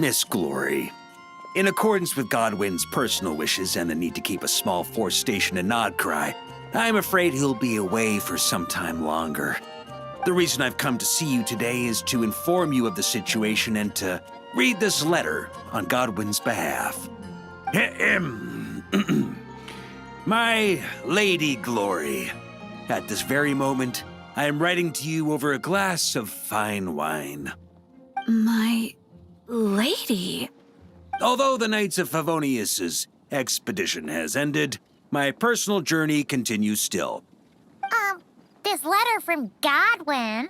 Miss Glory, in accordance with Godwin's personal wishes and the need to keep a small force stationed in Nodcry, I'm afraid he'll be away for some time longer. The reason I've come to see you today is to inform you of the situation and to read this letter on Godwin's behalf. My Lady Glory, at this very moment, I am writing to you over a glass of fine wine. My lady? Although the Knights of Favonius's expedition has ended, my personal journey continues still. This letter from Godwin.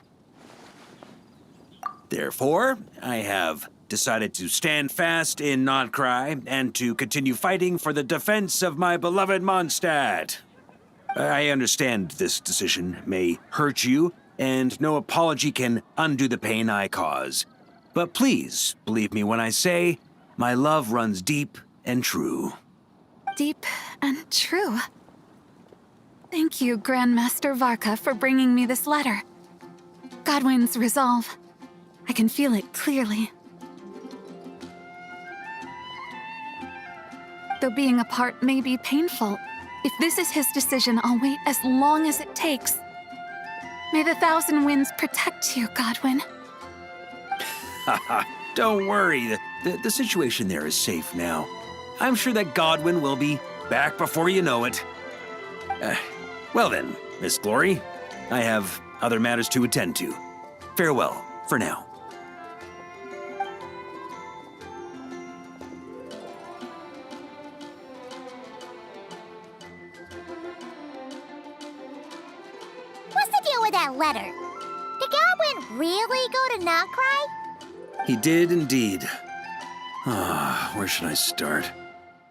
Therefore, I have decided to stand fast in Nodcry and to continue fighting for the defense of my beloved Mondstadt. I understand this decision may hurt you, and no apology can undo the pain I cause. But please, believe me when I say, my love runs deep and true. Deep and true. Thank you, Grandmaster Varka, for bringing me this letter. Godwin's resolve. I can feel it clearly. Though being apart may be painful, if this is his decision, I'll wait as long as it takes. May the Thousand Winds protect you, Godwin. Don't worry, the situation there is safe now. I'm sure that Godwin will be back before you know it. Well then, Miss Glory, I have other matters to attend to. Farewell, for now. What's the deal with that letter? Did Godwin really go to Nodcry? He did indeed. Where should I start?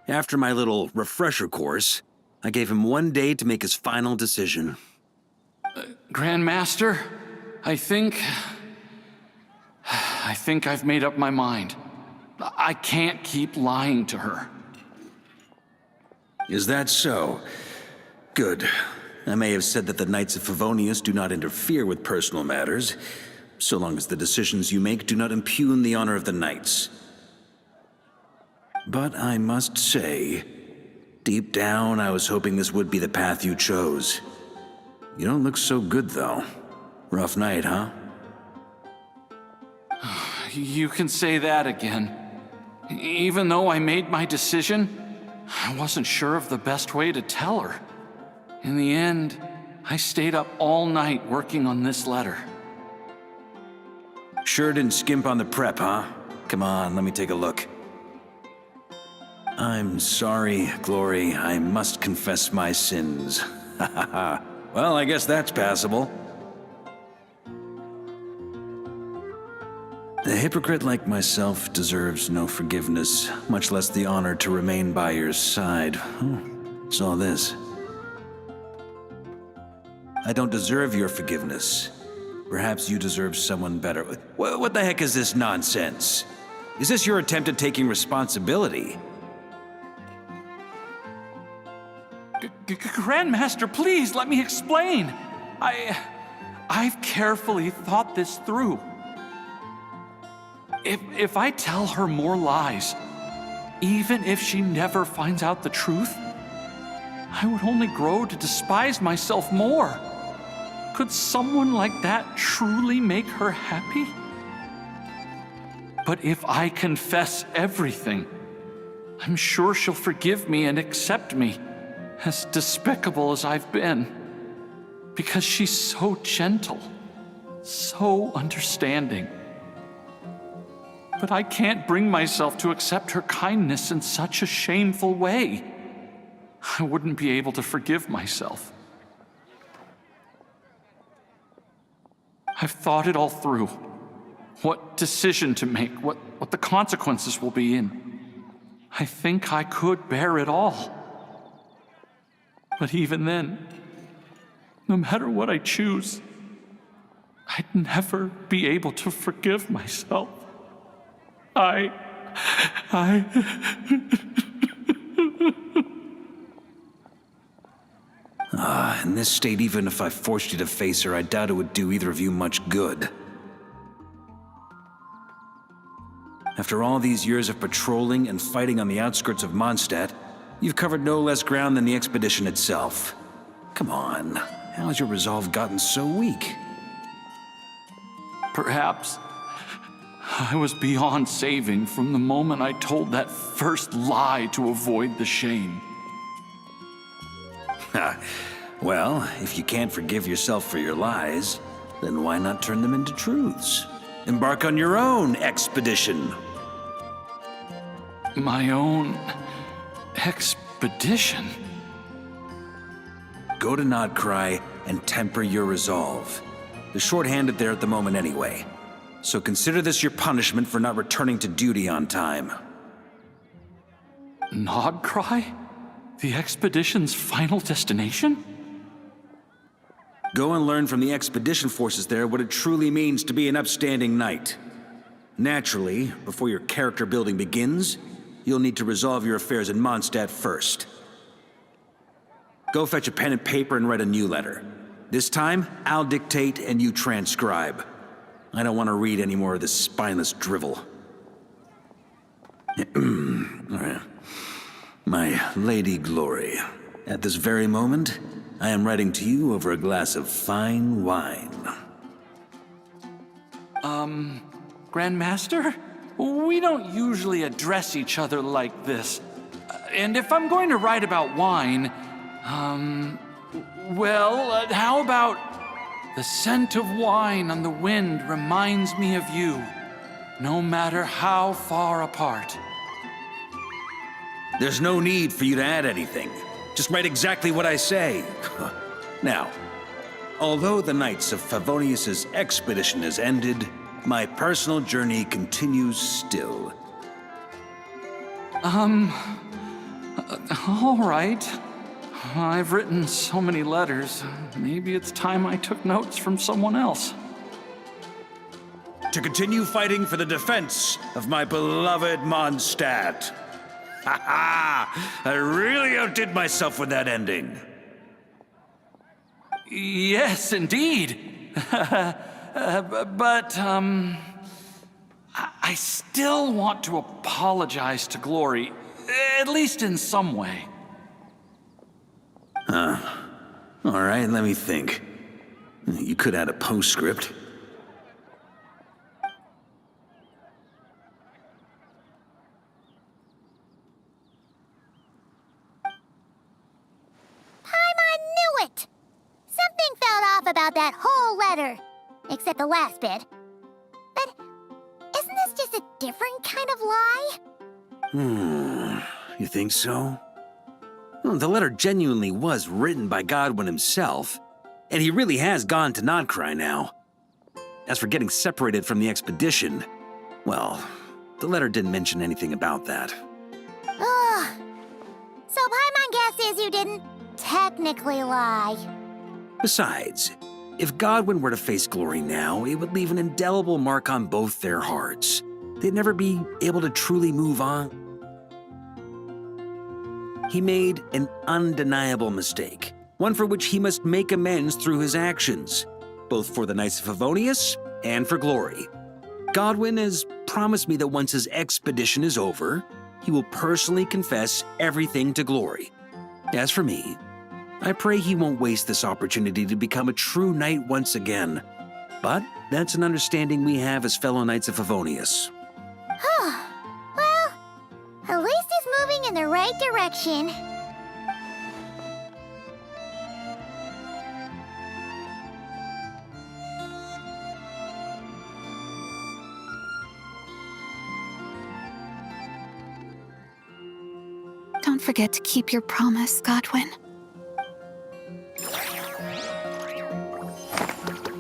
After my little refresher course, I gave him 1 day to make his final decision. Grandmaster, I think I've made up my mind. I can't keep lying to her. Is that so? Good. I may have said that the Knights of Favonius do not interfere with personal matters, so long as the decisions you make do not impugn the honor of the Knights. But I must say, deep down, I was hoping this would be the path you chose. You don't look so good, though. Rough night, huh? You can say that again. Even though I made my decision, I wasn't sure of the best way to tell her. In the end, I stayed up all night working on this letter. Sure didn't skimp on the prep, huh? Come on, let me take a look. I'm sorry, Glory. I must confess my sins. Well, I guess that's passable. A hypocrite like myself deserves no forgiveness, much less the honor to remain by your side. What's all this? I don't deserve your forgiveness. Perhaps you deserve someone better. What the heck is this nonsense? Is this your attempt at taking responsibility? Grandmaster, please let me explain. I've carefully thought this through. If I tell her more lies, even if she never finds out the truth, I would only grow to despise myself more. Could someone like that truly make her happy? But if I confess everything, I'm sure she'll forgive me and accept me, as despicable as I've been, because she's so gentle, so understanding. But I can't bring myself to accept her kindness in such a shameful way. I wouldn't be able to forgive myself. I've thought it all through. What decision to make, what the consequences will be, and I think I could bear it all. But even then, no matter what I choose, I'd never be able to forgive myself. In this state, even if I forced you to face her, I doubt it would do either of you much good. After all these years of patrolling and fighting on the outskirts of Mondstadt, you've covered no less ground than the expedition itself. Come on, how has your resolve gotten so weak? Perhaps I was beyond saving from the moment I told that first lie to avoid the shame. Well, if you can't forgive yourself for your lies, then why not turn them into truths? Embark on your own expedition. My own expedition? Go to Nodcry and temper your resolve. They're short-handed there at the moment anyway. So consider this your punishment for not returning to duty on time. Nodcry? The expedition's final destination? Go and learn from the expedition forces there what it truly means to be an upstanding knight. Naturally, before your character building begins, you'll need to resolve your affairs in Mondstadt first. Go fetch a pen and paper and write a new letter. This time, I'll dictate and you transcribe. I don't want to read any more of this spineless drivel. My Lady Glory, at this very moment, I am writing to you over a glass of fine wine. Grandmaster? We don't usually address each other like this. And if I'm going to write about wine, how about the scent of wine on the wind reminds me of you, no matter how far apart. There's no need for you to add anything. Just write exactly what I say. Now, although the Knights of Favonius's expedition has ended, my personal journey continues still. All right. I've written so many letters. Maybe it's time I took notes from someone else. To continue fighting for the defense of my beloved Mondstadt. Ha ha! I really outdid myself with that ending. Yes, indeed. But I still want to apologize to Glory, at least in some way. All right, let me think. You could add a postscript. I knew it! Something felt off about that whole letter. Except the last bit. But isn't this just a different kind of lie? You think so? Well, the letter genuinely was written by Godwin himself, and he really has gone to Nodcry now. As for getting separated from the expedition, well, the letter didn't mention anything about that. Ugh. So Paimon guesses you didn't technically lie. Besides, if Godwin were to face Glory now, it would leave an indelible mark on both their hearts. They'd never be able to truly move on. He made an undeniable mistake, one for which he must make amends through his actions, both for the Knights of Favonius and for Glory. Godwin has promised me that once his expedition is over, he will personally confess everything to Glory. As for me, I pray he won't waste this opportunity to become a true knight once again. But that's an understanding we have as fellow Knights of Favonius. Well, at least he's moving in the right direction. Don't forget to keep your promise, Godwin.